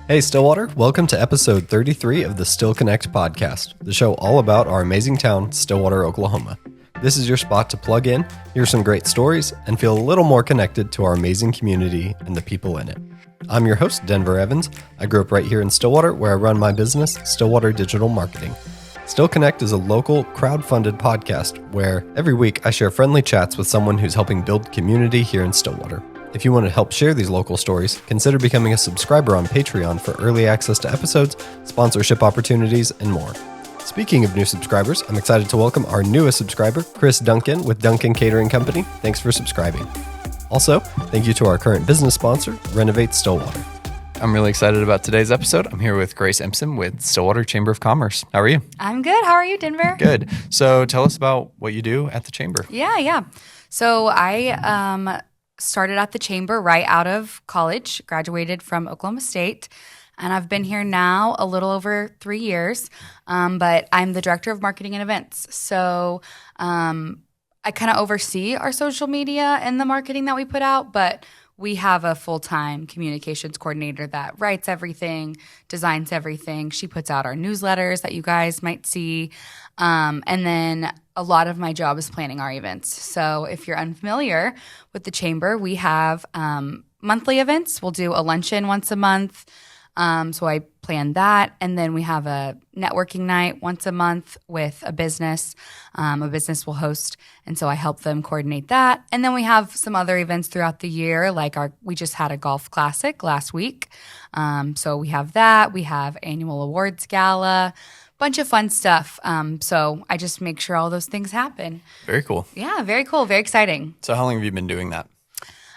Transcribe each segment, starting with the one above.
Hey Stillwater, welcome to episode 33 of the Still Connect podcast, the show all about our amazing town, Stillwater, Oklahoma. This is your spot to plug in, hear some great stories, and feel a little more connected to our amazing community and the people in it. I'm your host, Denver Evans. I grew up right here in Stillwater, where I run my business, Stillwater Digital Marketing. Still Connect is a local, crowd-funded podcast where every week I share friendly chats with someone who's helping build community here in Stillwater. If you want to help share these local stories, consider becoming a subscriber on Patreon for early access to episodes, sponsorship opportunities, and more. Speaking of new subscribers, I'm excited to welcome our newest subscriber, Chris Duncan with Duncan Catering Company. Thanks for subscribing. Also, thank you to our current business sponsor, Renovate Stillwater. I'm really excited about today's episode. I'm here with Grace Impson with Stillwater Chamber of Commerce. How are you? I'm good. How are you, Denver? Good. So tell us about what you do at the Chamber. Yeah. So I started at the Chamber right out of college, graduated from Oklahoma State, and I've been here now a little over 3 years, but I'm the Director of Marketing and Events. So I kind of oversee our social media and the marketing that we put out, but we have a full-time communications coordinator that writes everything, designs everything. She puts out our newsletters that you guys might see. And then a lot of my job is planning our events. So if you're unfamiliar with the Chamber, we have monthly events. We'll do a luncheon once a month. So I plan that. And then we have a networking night once a month with a business. A business will host. And so I help them coordinate that. And then we have some other events throughout the year, like we just had a golf classic last week. So we have that. We have annual awards gala, bunch of fun stuff. So I just make sure all those things happen. Very cool. Yeah, very cool. Very exciting. So how long have you been doing that?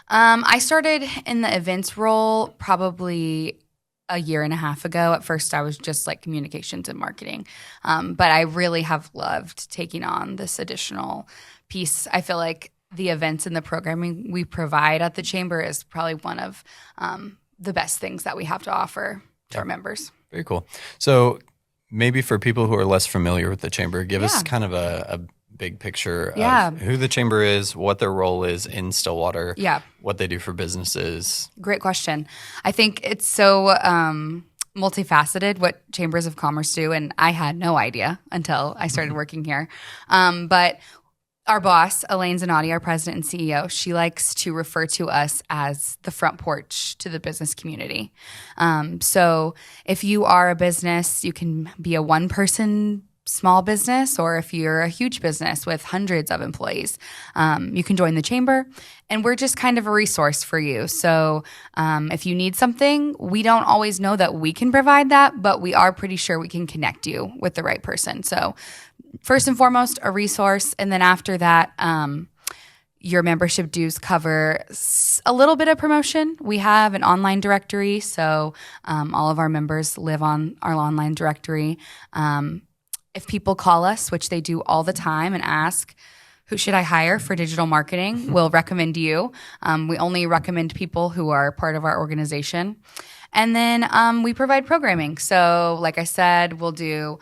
I started in the events role probably a year and a half ago. At first, I was just like communications and marketing. But I really have loved taking on this additional piece. I feel like the events and the programming we provide at the Chamber is probably one of the best things that we have to offer to our members. Very cool. So maybe for people who are less familiar with the Chamber, give us kind of a big picture of who the Chamber is, what their role is in Stillwater, what they do for businesses. Great question. I think it's so multifaceted what chambers of commerce do, and I had no idea until I started working here. But our boss, Elaine Zanotti, our president and CEO, she likes to refer to us as the front porch to the business community. So if you are a business, you can be a one-person small business, or if you're a huge business with hundreds of employees, you can join the Chamber, and we're just kind of a resource for you. So if you need something, we don't always know that we can provide that, but we are pretty sure we can connect you with the right person. So first and foremost, a resource, and then after that, your membership dues cover a little bit of promotion. We have an online directory, so all of our members live on our online directory. If people call us, which they do all the time, and ask, who should I hire for digital marketing, we'll recommend you. We only recommend people who are part of our organization. And then we provide programming. So like I said, we'll do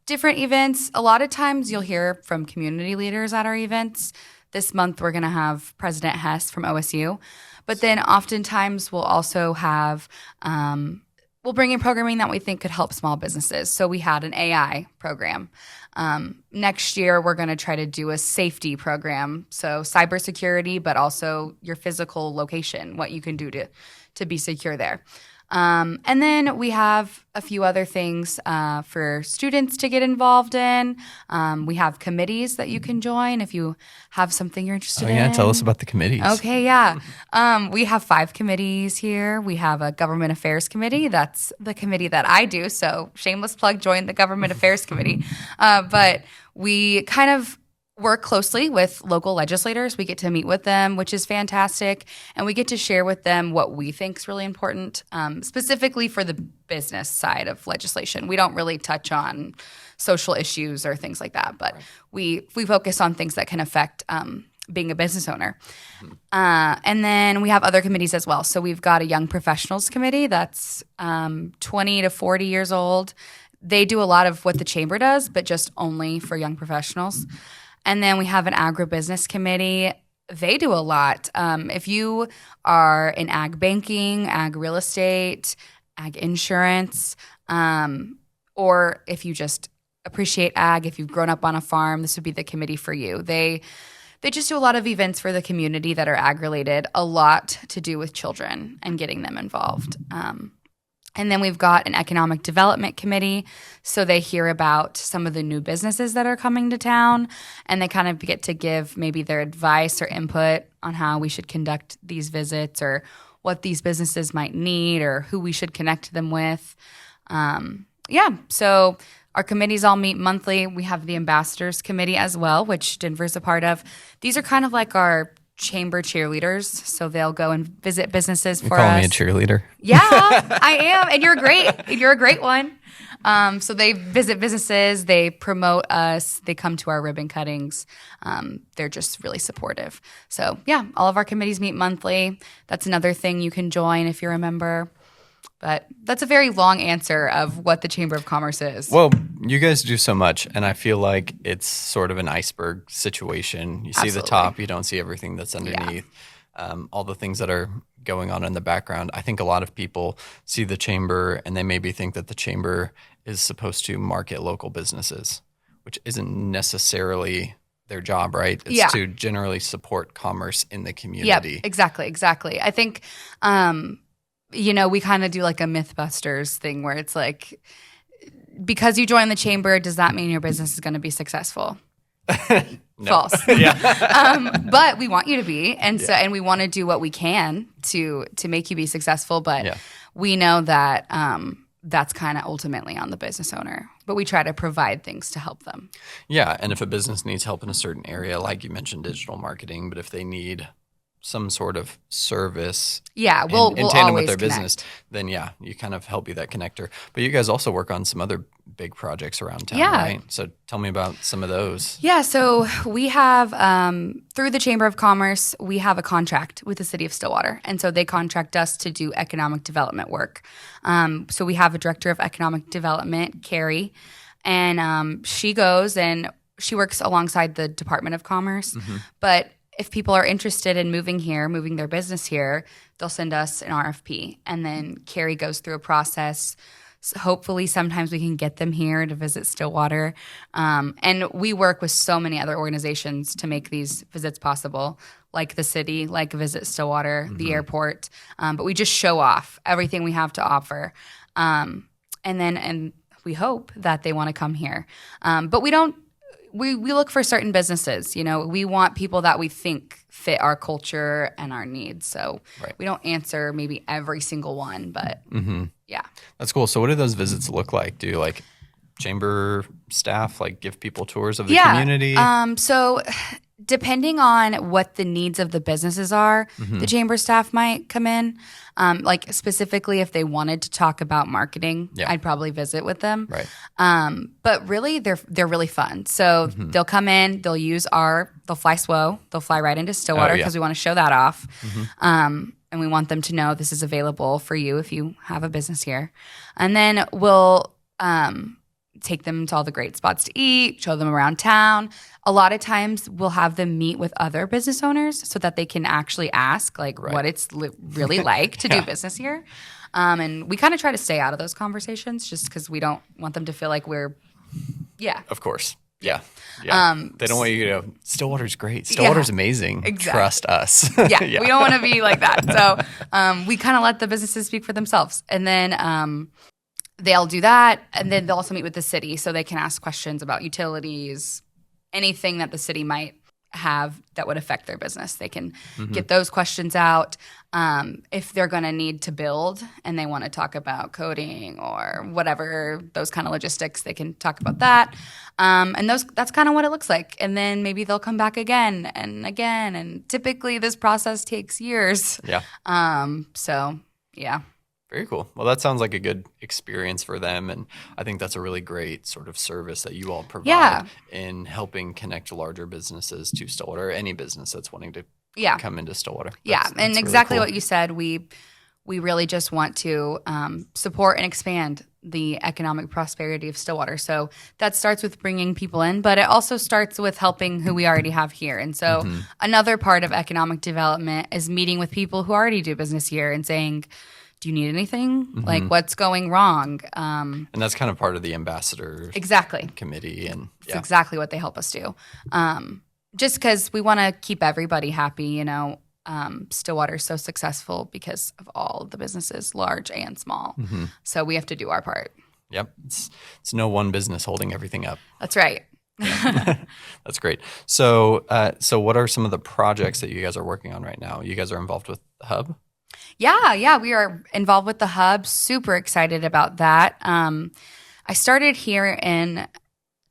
different events. A lot of times you'll hear from community leaders at our events. This month we're going to have President Hess from OSU. But then oftentimes we'll also have we'll bring in programming that we think could help small businesses. So we had an AI program. Next year, we're going to try to do a safety program. So cybersecurity, but also your physical location, what you can do to be secure there. And then we have a few other things for students to get involved in. We have committees that you can join if you have something you're interested in. Tell us about the committees. Okay, we have 5 committees here. We have a government affairs committee. That's the committee that I do. So shameless plug, join the government affairs committee. But we kind of work closely with local legislators. We get to meet with them, which is fantastic. And we get to share with them what we think is really important, specifically for the business side of legislation. We don't really touch on social issues or things like that, but we focus on things that can affect being a business owner. And then we have other committees as well. So we've got a young professionals committee that's 20 to 40 years old. They do a lot of what the Chamber does, but just only for young professionals. And then we have an agribusiness committee. They do a lot. If you are in ag banking, ag real estate, ag insurance, or if you just appreciate ag, if you've grown up on a farm, this would be the committee for you. They just do a lot of events for the community that are ag related, a lot to do with children and getting them involved. And then we've got an economic development committee. So they hear about some of the new businesses that are coming to town, and they kind of get to give maybe their advice or input on how we should conduct these visits or what these businesses might need or who we should connect them with. So our committees all meet monthly. We have the ambassadors committee as well, which Denver's a part of. These are kind of like our chamber cheerleaders, so they'll go and visit businesses for us. Call me a cheerleader. Yeah, I am, and you're a great one. So they visit businesses, they promote us, they come to our ribbon cuttings. They're just really supportive. So yeah, all of our committees meet monthly. That's another thing you can join if you're a member. But that's a very long answer of what the Chamber of Commerce is. Well, you guys do so much, and I feel like it's sort of an iceberg situation. You see the top, you don't see everything that's underneath. Yeah. All the things that are going on in the background. I think a lot of people see the Chamber, and they maybe think that the Chamber is supposed to market local businesses, which isn't necessarily their job, right? It's to generally support commerce in the community. Yeah, exactly. I think we kind of do like a Mythbusters thing where it's like, because you join the chamber, does that mean your business is going to be successful? False. But we want you to be, and we want to do what we can to make you be successful. But we know that that's kind of ultimately on the business owner. But we try to provide things to help them. Yeah, and if a business needs help in a certain area, like you mentioned, digital marketing, but if they need some sort of service we'll in tandem with their connect. business, then you kind of help be that connector. But you guys also work on some other big projects around town, right? So tell me about some of those. Yeah, so we have, through the Chamber of Commerce, we have a contract with the city of Stillwater. And so they contract us to do economic development work. So we have a director of economic development, Carrie, and she goes and she works alongside the Department of Commerce. Mm-hmm. But if people are interested in moving their business here, they'll send us an RFP. And then Carrie goes through a process. So hopefully sometimes we can get them here to visit Stillwater. And we work with so many other organizations to make these visits possible, like the city, like Visit Stillwater, the airport. But we just show off everything we have to offer. And we hope that they want to come here. But we don't. We look for certain businesses. We want people that we think fit our culture and our needs. So we don't answer maybe every single one, but yeah. That's cool. So what do those visits look like? Do like chamber staff give people tours of the community? So depending on what the needs of the businesses are, the chamber staff might come in. Specifically if they wanted to talk about marketing, I'd probably visit with them. Right. But really they're really fun. So they'll come in, they'll fly SWO, they'll fly right into Stillwater because we want to show that off. And we want them to know this is available for you if you have a business here. And then we'll take them to all the great spots to eat, show them around town. A lot of times we'll have them meet with other business owners so that they can actually ask what it's really like to do business here. And we kind of try to stay out of those conversations just because we don't want them to feel like we're, Of course. Yeah. They don't want you to go, Stillwater's great. Stillwater's amazing. Exactly. Trust us. We don't want to be like that. So we kind of let the businesses speak for themselves. And then they'll do that, and then they'll also meet with the city so they can ask questions about utilities, anything that the city might have that would affect their business. They can get those questions out. If they're going to need to build and they want to talk about coding or whatever, those kind of logistics, they can talk about that. And that's kind of what it looks like. And then maybe they'll come back again and again. And typically this process takes years. Yeah. Very cool. Well, that sounds like a good experience for them. And I think that's a really great sort of service that you all provide in helping connect larger businesses to Stillwater, or any business that's wanting to come into Stillwater. That's and exactly really cool. What you said. We really just want to support and expand the economic prosperity of Stillwater. So that starts with bringing people in, but it also starts with helping who we already have here. And so another part of economic development is meeting with people who already do business here and saying, do you need anything? Like, what's going wrong? And that's kind of part of the ambassador committee. And it's exactly what they help us do. Just because we want to keep everybody happy, Stillwater is so successful because of all of the businesses, large and small. So we have to do our part. Yep. It's no one business holding everything up. That's right. That's great. So what are some of the projects that you guys are working on right now? You guys are involved with the Hub? Yeah, we are involved with the Hub. Super excited about that. I started here in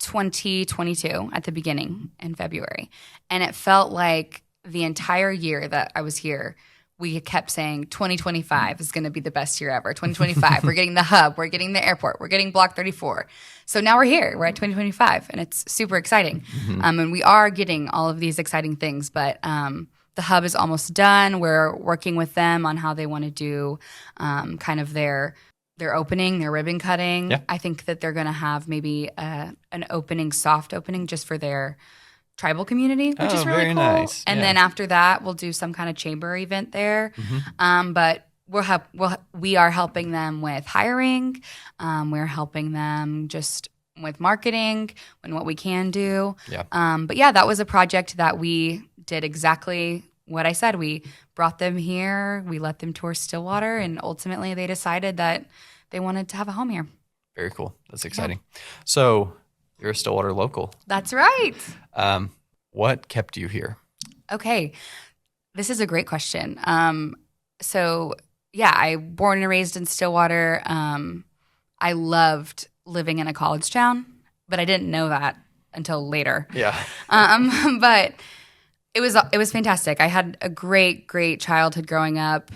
2022 at the beginning in February, and it felt like the entire year that I was here, we kept saying 2025 is going to be the best year ever. 2025, we're getting the Hub, we're getting the airport, we're getting Block 34. So now we're here. We're at 2025, and it's super exciting. And we are getting all of these exciting things, but the Hub is almost done. We're working with them on how they want to do kind of their opening, their ribbon cutting. Yeah. I think that they're going to have maybe an opening, soft opening just for their tribal community, which is really cool. Nice. And then after that, we'll do some kind of chamber event there. But we are helping them with hiring. We're helping them just with marketing and what we can do. Yeah. But yeah, that was a project that we did exactly what I said. We brought them here. We let them tour Stillwater, and ultimately they decided that they wanted to have a home here. Very cool. That's exciting. Yeah. So you're a Stillwater local. That's right. What kept you here? Okay. This is a great question. So yeah, I born and raised in Stillwater. I loved living in a college town, but I didn't know that until later. Yeah. But it was fantastic. I had a great childhood growing up.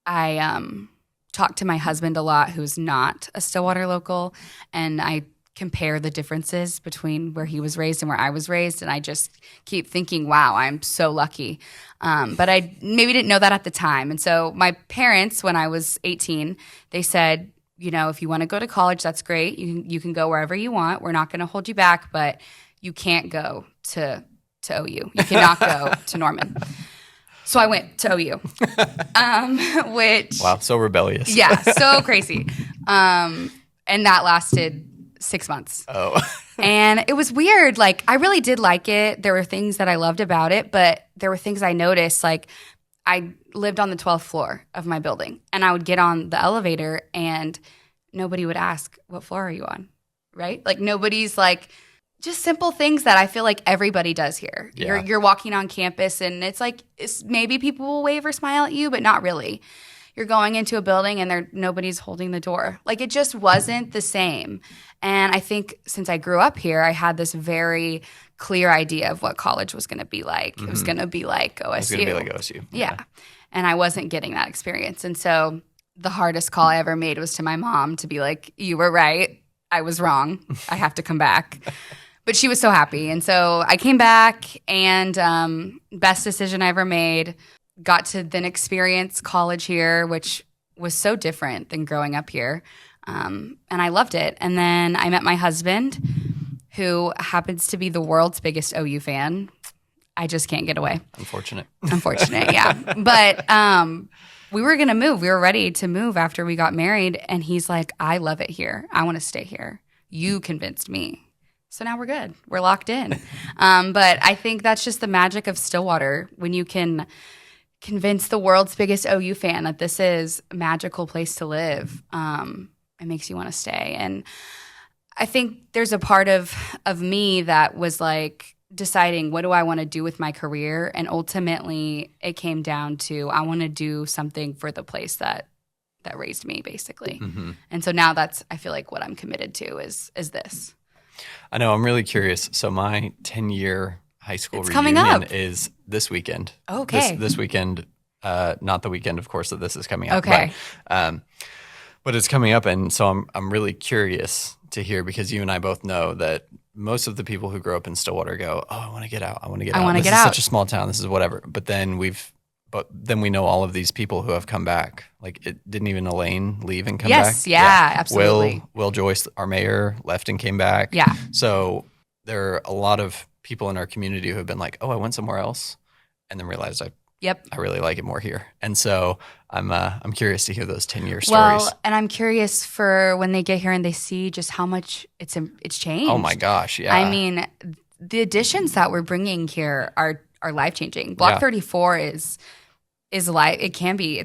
I talked to my husband a lot, who's not a Stillwater local, and I compare the differences between where he was raised and where I was raised, and I just keep thinking, wow, I'm so lucky. But I maybe didn't know that at the time. And so my parents, when I was 18, they said, if you want to go to college, that's great. You can go wherever you want. We're not going to hold you back, but you can't go to OU. You cannot go to Norman. So I went to OU, which... Wow, so rebellious. Yeah, so crazy. And that lasted 6 months. Oh. And it was weird. Like, I really did like it. There were things that I loved about it, but there were things I noticed. Like, I lived on the 12th floor of my building, and I would get on the elevator, and nobody would ask, what floor are you on? Right? Like, nobody's like... Just simple things that I feel like everybody does here. Yeah. You're walking on campus, and it's like maybe people will wave or smile at you, but not really. You're going into a building and nobody's holding the door. Like, it just wasn't the same. And I think since I grew up here, I had this very clear idea of what college was going to be like. It was going to be like OSU. It was going to be like OSU. Yeah. And I wasn't getting that experience. And so the hardest call I ever made was to my mom to be like, you were right. I was wrong. I have to come back. But she was so happy. And so I came back, and best decision I ever made. Got to then experience college here, which was so different than growing up here. And I loved it. And then I met my husband, who happens to be the world's biggest OU fan. I just can't get away. Unfortunate, yeah. But we were going to move. We were ready to move after we got married. And he's like, I love it here. I want to stay here. You convinced me. So now we're good. We're locked in. But I think that's just the magic of Stillwater, when you can convince the world's biggest OU fan that this is a magical place to live. It makes you want to stay. And I think there's a part of me that was like deciding, what do I want to do with my career? And ultimately, it came down to, I want to do something for the place that raised me, basically. And so now I feel like what I'm committed to is this. I know. I'm really curious. So my 10-year high school reunion is this weekend. Okay. This weekend, not the weekend, of course, that this is coming up. Okay. But it's coming up, and so I'm really curious to hear, because you and I both know that most of the people who grow up in Stillwater go, "Oh, I want to get out. I want to get out. This is such a small town. This is whatever." But then we know all of these people who have come back. Like, didn't even Elaine leave and come back? Yes, yeah, absolutely. Will Joyce, our mayor, left and came back. Yeah. So there are a lot of people in our community who have been like, oh, I went somewhere else, and then realized I Yep. I really like it more here. And so I'm curious to hear those 10-year stories. Well, and I'm curious for when they get here and they see just how much it's changed. Oh my gosh, yeah. I mean, the additions that we're bringing here are life-changing. Block 34 is it's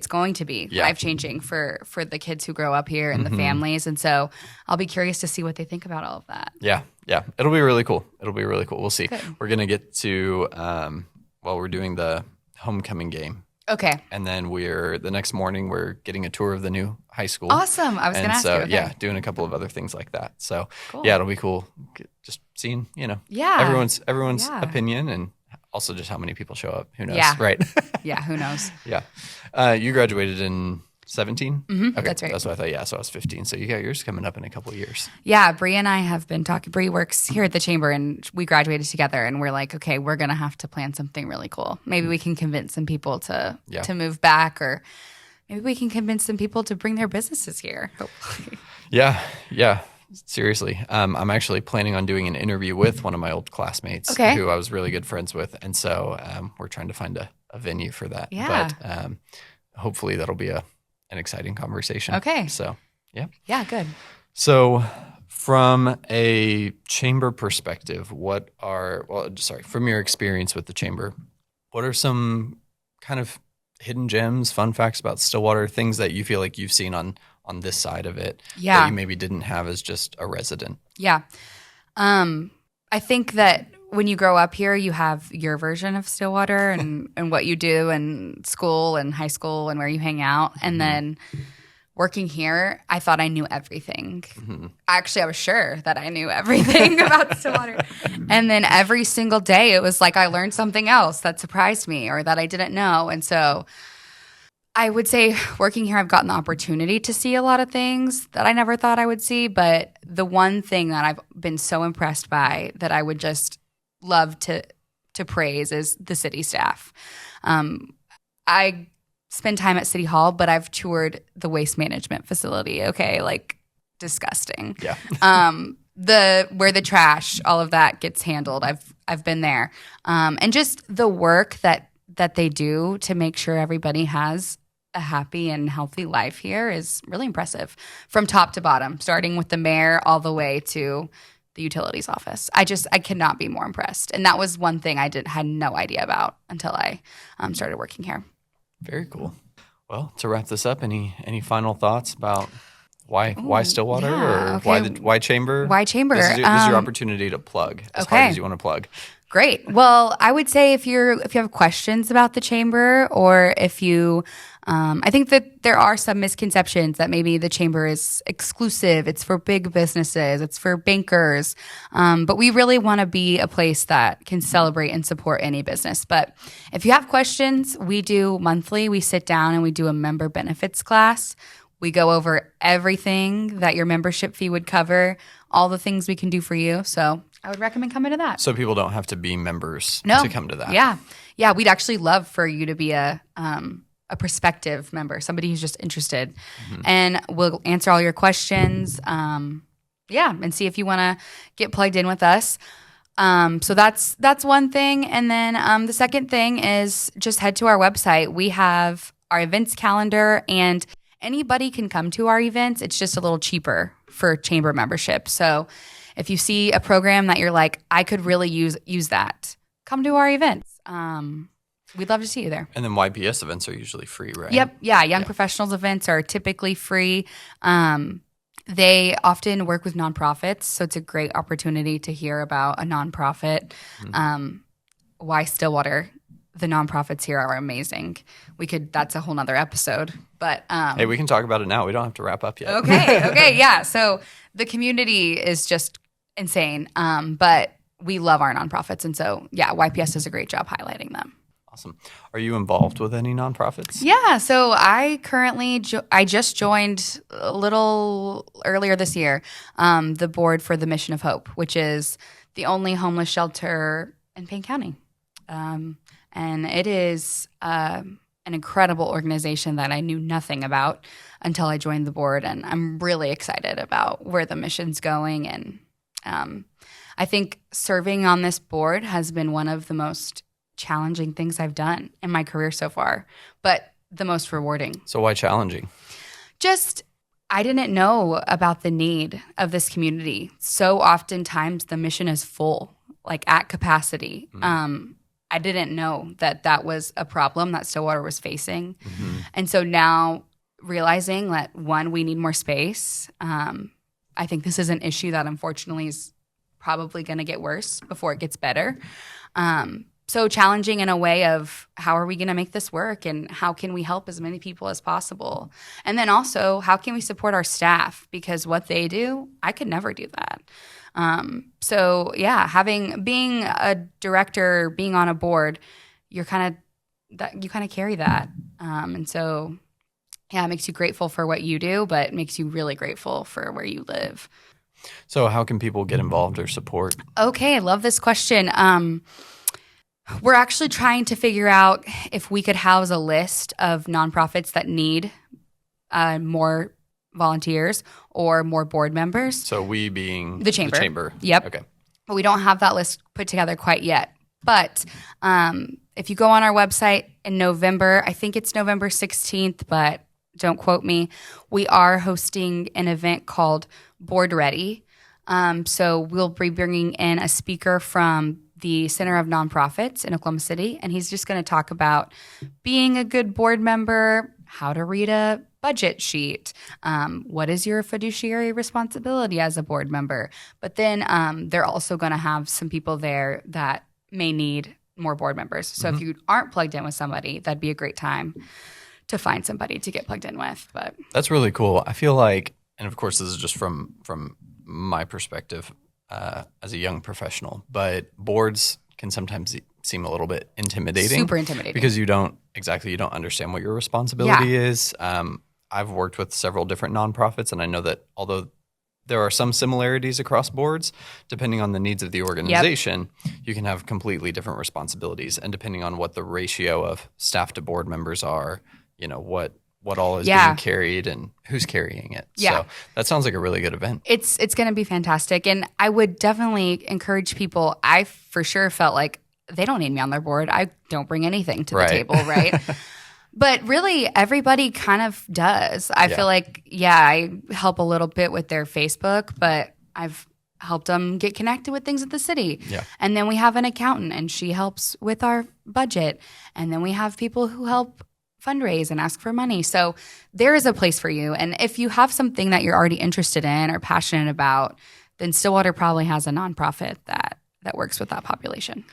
going to be life-changing for the kids who grow up here and the families. And so I'll be curious to see what they think about all of that. Yeah. It'll be really cool. We'll see. Good. We're going to get to, we're doing the homecoming game. Okay. And then the next morning we're getting a tour of the new high school. Awesome. I was going to ask you. Okay. Doing a couple of other things like that. So cool. It'll be cool. Just seeing, everyone's opinion and also just how many people show up. Who knows? Yeah. Right. Yeah. Who knows? Yeah. You graduated in 17? Mm-hmm, okay, that's right. That's what I thought. Yeah, so I was 15. So you got yours coming up in a couple of years. Yeah, Bree and I have been talking. Bree works here at the Chamber, and we graduated together, and we're like, okay, we're going to have to plan something really cool. Maybe we can convince some people to move back, or maybe we can convince some people to bring their businesses here, hopefully. Yeah. Seriously. I'm actually planning on doing an interview with one of my old classmates who I was really good friends with. And so we're trying to find a venue for that. Yeah. But hopefully that'll be an exciting conversation. Okay. So, yeah. Yeah, good. So from a chamber perspective, from your experience with the chamber, what are some kind of hidden gems, fun facts about Stillwater, things that you feel like you've seen on this side of it that you maybe didn't have as just a resident? Yeah. I think that when you grow up here, you have your version of Stillwater and what you do in school and high school and where you hang out. And then working here, I thought I knew everything. Mm-hmm. Actually, I was sure that I knew everything about Stillwater. And then every single day, it was like I learned something else that surprised me or that I didn't know. And so I would say working here, I've gotten the opportunity to see a lot of things that I never thought I would see. But the one thing that I've been so impressed by that I would just love to praise is the city staff. I spend time at City Hall, but I've toured the waste management facility. Okay, like disgusting. Yeah. Where the trash, all of that gets handled. I've been there, and just the work that they do to make sure everybody has a happy and healthy life here is really impressive, from top to bottom, starting with the mayor all the way to the utilities office. I cannot be more impressed. And that was one thing I had no idea about until I started working here. Very cool. Well, to wrap this up, any final thoughts about why Stillwater why Chamber? Why Chamber? This is your opportunity to plug as hard as you want to plug. Great. Well, I would say if you have questions about the Chamber, or if you, I think that there are some misconceptions that maybe the Chamber is exclusive. It's for big businesses. It's for bankers. But we really want to be a place that can celebrate and support any business. But if you have questions, we do monthly. We sit down and we do a member benefits class. We go over everything that your membership fee would cover, all the things we can do for you. So I would recommend coming to that. So people don't have to be members to come to that. Yeah. We'd actually love for you to be a prospective member, somebody who's just interested, and we'll answer all your questions. And see if you want to get plugged in with us. So that's one thing, and then the second thing is just head to our website. We have our events calendar, and anybody can come to our events. It's just a little cheaper for chamber membership. So if you see a program that you're like, I could really use that, come to our events. We'd love to see you there. And then YPS events are usually free, right? Yep. Yeah. Young professionals events are typically free. They often work with nonprofits, so it's a great opportunity to hear about a nonprofit. Why Stillwater? The nonprofits here are amazing. That's a whole nother episode. But hey, we can talk about it now. We don't have to wrap up yet. Okay. Yeah. So the community is just insane. But we love our nonprofits. And so, YPS does a great job highlighting them. Awesome. Are you involved with any nonprofits? Yeah. So I currently, I just joined a little earlier this year, the board for the Mission of Hope, which is the only homeless shelter in Payne County. And it is an incredible organization that I knew nothing about until I joined the board. And I'm really excited about where the mission's going. And I think serving on this board has been one of the most challenging things I've done in my career so far, but the most rewarding. So why challenging? Just, I didn't know about the need of this community. So oftentimes the mission is full, like at capacity. I didn't know that was a problem that Stillwater was facing. And so now realizing that, one, we need more space. I think this is an issue that unfortunately is probably going to get worse before it gets better. So challenging in a way of how are we going to make this work and how can we help as many people as possible? And then also, how can we support our staff? Because what they do, I could never do that. So yeah, being a director, being on a board, you kind of carry that. And so yeah, it makes you grateful for what you do, but it makes you really grateful for where you live. So how can people get involved or support? Okay, I love this question. We're actually trying to figure out if we could house a list of nonprofits that need more volunteers or more board members. So we being the chamber. Yep. Okay. But we don't have that list put together quite yet. But if you go on our website in November, I think it's November 16th, but don't quote me, we are hosting an event called Board Ready. So we'll be bringing in a speaker from the Center of Nonprofits in Oklahoma City, and he's just going to talk about being a good board member, how to read a budget sheet, what is your fiduciary responsibility as a board member. But then they're also going to have some people there that may need more board members. So if you aren't plugged in with somebody, that'd be a great time to find somebody to get plugged in with. But that's really cool. I feel like, and of course this is just from my perspective as a young professional, but boards can sometimes seem a little bit intimidating. Super intimidating. Because you don't understand what your responsibility is. I've worked with several different nonprofits, and I know that although there are some similarities across boards, depending on the needs of the organization, you can have completely different responsibilities. And depending on what the ratio of staff to board members are, what all is being carried and who's carrying it. So that sounds like a really good event. It's going to be fantastic. And I would definitely encourage people. I for sure felt like they don't need me on their board. I don't bring anything to the table, right? But really, everybody kind of does. I feel like, I help a little bit with their Facebook, but I've helped them get connected with things at the city. Yeah. And then we have an accountant, and she helps with our budget. And then we have people who help fundraise and ask for money. So there is a place for you. And if you have something that you're already interested in or passionate about, then Stillwater probably has a nonprofit that works with that population.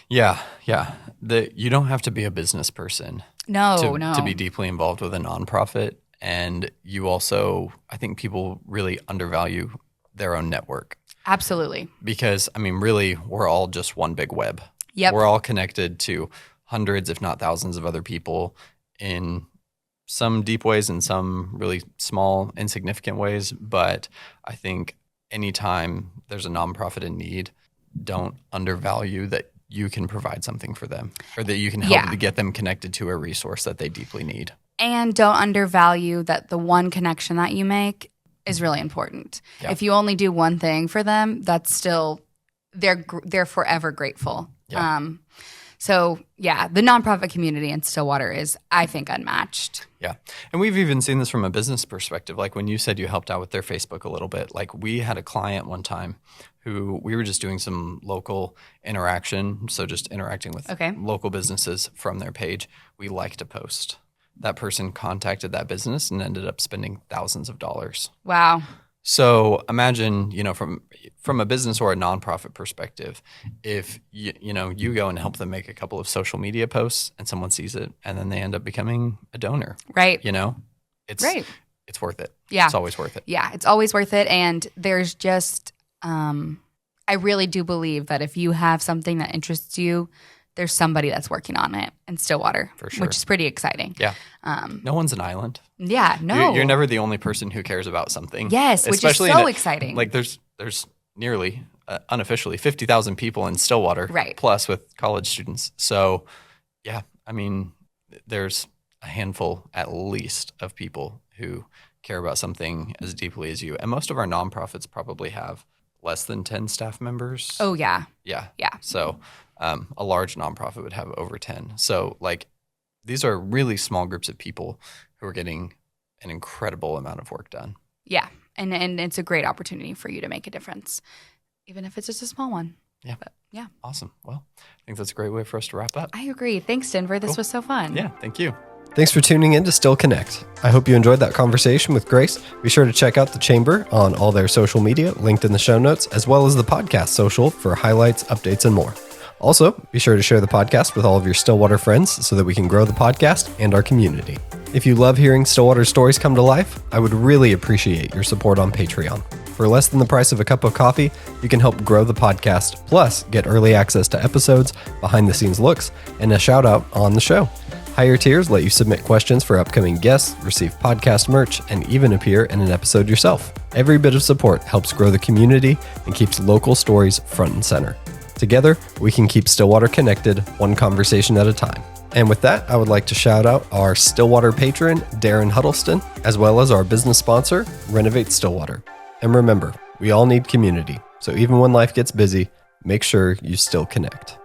Yeah. You don't have to be a business person to be deeply involved with a nonprofit. And you also, I think people really undervalue their own network. Absolutely. Because, really, we're all just one big web. Yep. We're all connected to hundreds, if not thousands of other people in some deep ways and some really small, insignificant ways. But I think anytime there's a nonprofit in need, don't undervalue that you can provide something for them or that you can help to get them connected to a resource that they deeply need. And don't undervalue that the one connection that you make is really important. Yeah. If you only do one thing for them, that's still, they're forever grateful. Yeah. The nonprofit community in Stillwater is, I think, unmatched. Yeah. And we've even seen this from a business perspective. Like when you said you helped out with their Facebook a little bit, like we had a client one time who we were just doing some local interaction. So just interacting with local businesses from their page. We liked a post. That person contacted that business and ended up spending thousands of dollars. Wow. So imagine, from a business or a nonprofit perspective, if you go and help them make a couple of social media posts and someone sees it and then they end up becoming a donor. Right. It's worth it. Yeah. It's always worth it. Yeah, it's always worth it. And there's just, I really do believe that if you have something that interests you, there's somebody that's working on it in Stillwater, for sure, which is pretty exciting. Yeah. No one's an island. Yeah, no. You're never the only person who cares about something. Yes, which is so exciting. Like there's nearly, unofficially, 50,000 people in Stillwater, right, plus with college students. So, yeah, there's a handful at least of people who care about something as deeply as you. And most of our nonprofits probably have less than 10 staff members. Oh, yeah. Yeah. Yeah. So a large nonprofit would have over 10. So like these are really small groups of people who are getting an incredible amount of work done. Yeah. And it's a great opportunity for you to make a difference, even if it's just a small one. Yeah. But, yeah. Awesome. Well, I think that's a great way for us to wrap up. I agree. Thanks, Denver. This was so fun. Yeah. Thank you. Thanks for tuning in to Still Connect. I hope you enjoyed that conversation with Grace. Be sure to check out the Chamber on all their social media, linked in the show notes, as well as the podcast social for highlights, updates, and more. Also, be sure to share the podcast with all of your Stillwater friends so that we can grow the podcast and our community. If you love hearing Stillwater stories come to life, I would really appreciate your support on Patreon. For less than the price of a cup of coffee, you can help grow the podcast, plus get early access to episodes, behind-the-scenes looks, and a shout-out on the show. Higher tiers let you submit questions for upcoming guests, receive podcast merch, and even appear in an episode yourself. Every bit of support helps grow the community and keeps local stories front and center. Together, we can keep Stillwater connected, one conversation at a time. And with that, I would like to shout out our Stillwater patron, Darren Huddleston, as well as our business sponsor, Renovate Stillwater. And remember, we all need community. So even when life gets busy, make sure you still connect.